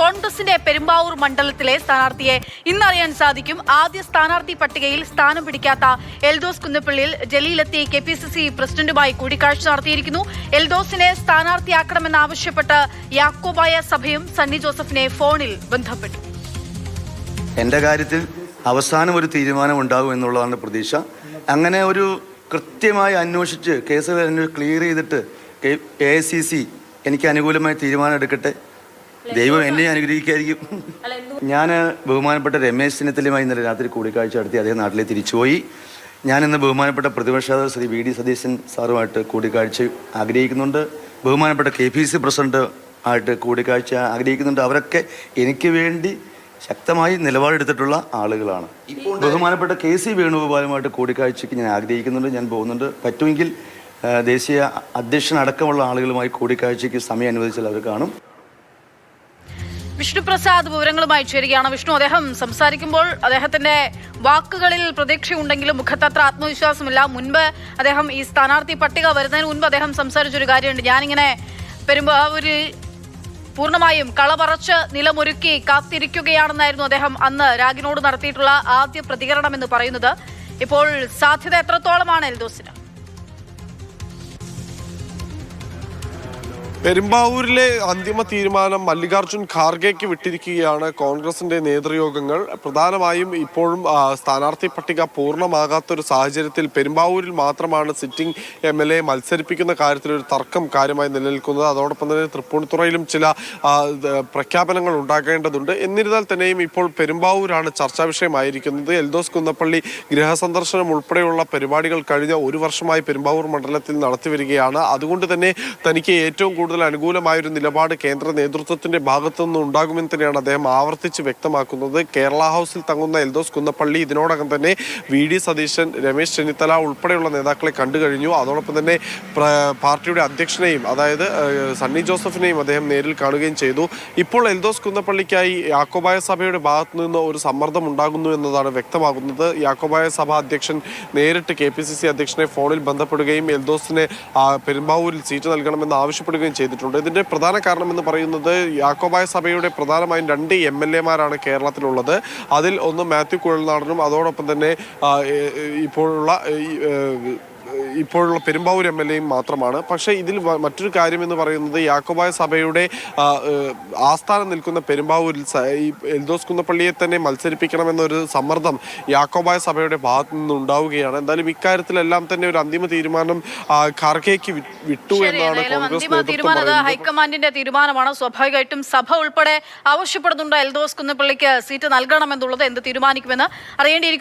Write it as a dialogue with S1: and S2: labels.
S1: കോൺഗ്രസിന്റെ പെരുമ്പാവൂർ മണ്ഡലത്തിലെ സ്ഥാനാർത്ഥിയെ ഇന്നറിയാൻ സാധിക്കും. ആദ്യ സ്ഥാനാർത്ഥി പട്ടികയിൽ സ്ഥാനം പിടിക്കാത്ത എൽദോസ് കുന്നപ്പള്ളിയിൽ ജലീലെത്തി KPCC പ്രസിഡന്റുമായി കൂടിക്കാഴ്ച നടത്തിയിരിക്കുന്നു. എൽദോസിനെ സ്ഥാനാർത്ഥിയാക്കണമെന്നാവശ്യപ്പെട്ട് യാക്കോബായ സഭയും സണ്ണി ജോസഫിനെ ഫോണിൽ ബന്ധപ്പെട്ടു.
S2: എന്റെ കാര്യത്തിൽ അവസാനം ഒരു തീരുമാനം ഉണ്ടാകും എന്നുള്ളതാണ് പ്രതീക്ഷ. അങ്ങനെ ഒരു കൃത്യമായി അന്വേഷിച്ച് കേസുകൾ ക്ലിയർ ചെയ്തിട്ട് AICC എനിക്ക് അനുകൂലമായ തീരുമാനം എടുക്കട്ടെ. ദൈവം എന്നെ അനുഗ്രഹിക്കായിരിക്കും. ഞാൻ ബഹുമാനപ്പെട്ട രമേശ് ചെന്നിത്തലയുമായി ഇന്നലെ രാത്രി കൂടിക്കാഴ്ച നടത്തി അദ്ദേഹം നാട്ടിലേക്ക് തിരിച്ചുപോയി. ഞാനിന്ന് ബഹുമാനപ്പെട്ട പ്രതിപക്ഷ നേതാവ് ശ്രീ VD സതീശൻ സാറുമായിട്ട് കൂടിക്കാഴ്ച ആഗ്രഹിക്കുന്നുണ്ട്. ബഹുമാനപ്പെട്ട KPCC പ്രസിഡന്റ് ആയിട്ട് കൂടിക്കാഴ്ച ആഗ്രഹിക്കുന്നുണ്ട്. അവരൊക്കെ എനിക്ക് വേണ്ടി ശക്തമായി നിലപാടെടുത്തിട്ടുള്ള ആളുകളാണ്. ബഹുമാനപ്പെട്ട KC വേണുഗോപാലുമായിട്ട് കൂടിക്കാഴ്ചയ്ക്ക് ഞാൻ ആഗ്രഹിക്കുന്നുണ്ട്. ഞാൻ പോകുന്നുണ്ട്. പറ്റുമെങ്കിൽ ദേശീയ അധ്യക്ഷനടക്കമുള്ള ആളുകളുമായി കൂടിക്കാഴ്ചയ്ക്ക് സമയം അനുവദിച്ചാൽ അവർ കാണും.
S1: വിഷ്ണുപ്രസാദ് വിവരങ്ങളുമായി ചേരുകയാണ്. വിഷ്ണു, അദ്ദേഹം സംസാരിക്കുമ്പോൾ അദ്ദേഹത്തിന്റെ വാക്കുകളിൽ പ്രതീക്ഷയുണ്ടെങ്കിലും മുഖത്തത്ര ആത്മവിശ്വാസമില്ല. മുൻപ് അദ്ദേഹം ഈ സ്ഥാനാർത്ഥി പട്ടിക വരുന്നതിന് മുൻപ് അദ്ദേഹം സംസാരിച്ചൊരു കാര്യമുണ്ട്. ഞാനിങ്ങനെ പെരുമ്പാവൂരിൽ പൂർണ്ണമായും കളപറച്ച് നിലമൊരുക്കി കാത്തിരിക്കുകയാണെന്നായിരുന്നു അദ്ദേഹം അന്ന് രാഗിനോട് നടത്തിയിട്ടുള്ള ആദ്യ പ്രതികരണം എന്ന് പറയുന്നത്. ഇപ്പോൾ സാധ്യത എത്രത്തോളമാണ് എൽദോസിന്?
S3: പെരുമ്പാവൂരിലെ അന്തിമ തീരുമാനം മല്ലികാർജ്ജുൻ ഖാർഗെക്ക് വിട്ടിരിക്കുകയാണ് കോൺഗ്രസിന്റെ നേതൃയോഗങ്ങൾ. പ്രധാനമായും ഇപ്പോഴും സ്ഥാനാർത്ഥി പട്ടിക പൂർണ്ണമാകാത്തൊരു സാഹചര്യത്തിൽ പെരുമ്പാവൂരിൽ മാത്രമാണ് സിറ്റിംഗ് MLA മത്സരിപ്പിക്കുന്ന കാര്യത്തിലൊരു തർക്കം കാര്യമായി നിലനിൽക്കുന്നത്. അതോടൊപ്പം തന്നെ തൃപ്പൂണിത്തുറയിലും ചില പ്രഖ്യാപനങ്ങൾ ഉണ്ടാകേണ്ടതുണ്ട്. എന്നിരുന്നാൽ തന്നെയും ഇപ്പോൾ പെരുമ്പാവൂരാണ് ചർച്ചാ വിഷയമായിരിക്കുന്നത്. എൽദോസ് കുന്നപ്പള്ളി ഗൃഹസന്ദർശനം ഉൾപ്പെടെയുള്ള പരിപാടികൾ കഴിഞ്ഞ ഒരു വർഷമായി പെരുമ്പാവൂർ മണ്ഡലത്തിൽ നടത്തിവരികയാണ്. അതുകൊണ്ട് തന്നെ തനിക്ക് ഏറ്റവും കൂടുതൽ അനുകൂലമായൊരു നിലപാട് കേന്ദ്ര നേതൃത്വത്തിന്റെ ഭാഗത്തുനിന്ന് ഉണ്ടാകുമെന്ന് തന്നെയാണ് അദ്ദേഹം ആവർത്തിച്ച് വ്യക്തമാക്കുന്നത്. കേരള ഹൗസിൽ തങ്ങുന്ന എൽദോസ് കുന്നപ്പള്ളി ഇതിനോടകം തന്നെ VD സതീശൻ, രമേശ് ചെന്നിത്തല ഉൾപ്പെടെയുള്ള നേതാക്കളെ കണ്ടു കഴിഞ്ഞു. അതോടൊപ്പം തന്നെ പാർട്ടിയുടെ അധ്യക്ഷനെയും അതായത് സണ്ണി ജോസഫിനെയും അദ്ദേഹം നേരിൽ കാണുകയും ചെയ്തു. ഇപ്പോൾ എൽദോസ് കുന്നപ്പള്ളിക്കായി യാക്കോബായ സഭയുടെ ഭാഗത്തു നിന്ന് ഒരു സമ്മർദ്ദം ഉണ്ടാകുന്നു എന്നതാണ് വ്യക്തമാകുന്നത്. യാക്കോബായ സഭ അധ്യക്ഷൻ നേരിട്ട് KPCC അധ്യക്ഷനെ ഫോണിൽ ബന്ധപ്പെടുകയും എൽദോസിനെ പെരുമ്പാവൂരിൽ സീറ്റ് നൽകണമെന്ന് ആവശ്യപ്പെടുകയും ചെയ്തിട്ടുണ്ട്. ഇതിന്റെ പ്രധാന കാരണം എന്ന് പറയുന്നത് യാക്കോബായ സഭയുടെ പ്രധാനമായും 2 MLA-മാരാണ് കേരളത്തിലുള്ളത്. അതിൽ ഒന്ന് മാത്യു കുഴൽനാടനും അതോടൊപ്പം തന്നെ ഇപ്പോഴുള്ള പെരുമ്പാവൂർ MLA-യും മാത്രമാണ്. പക്ഷേ ഇതിൽ മറ്റൊരു കാര്യമെന്ന് പറയുന്നത് യാക്കോബായ സഭയുടെ ആസ്ഥാനം നിൽക്കുന്ന പെരുമ്പാവൂരിൽ എൽദോസ് കുന്നപ്പള്ളിയെ തന്നെ മത്സരിപ്പിക്കണമെന്നൊരു സമ്മർദ്ദം യാക്കോബായ സഭയുടെ ഭാഗത്തു നിന്നുണ്ടാവുകയാണ്. എന്തായാലും ഇക്കാര്യത്തിലെല്ലാം തന്നെ ഒരു അന്തിമ തീരുമാനം ഖാർഗെക്ക് വിട്ടു എന്നാണ് കോൺഗ്രസ് നേതൃത്വം.
S1: ഹൈക്കമാൻഡിന്റെ തീരുമാനമാണ്. സ്വാഭാവികമായിട്ടും സഭ ഉൾപ്പെടെ ആവശ്യപ്പെടുന്നുണ്ട് എൽദോസ് കുന്നപ്പള്ളിക്ക് സീറ്റ് നൽകണമെന്നുള്ളത്. എന്ത് തീരുമാനിക്കുമെന്ന് അറിയേണ്ടിയിരിക്കുന്നു.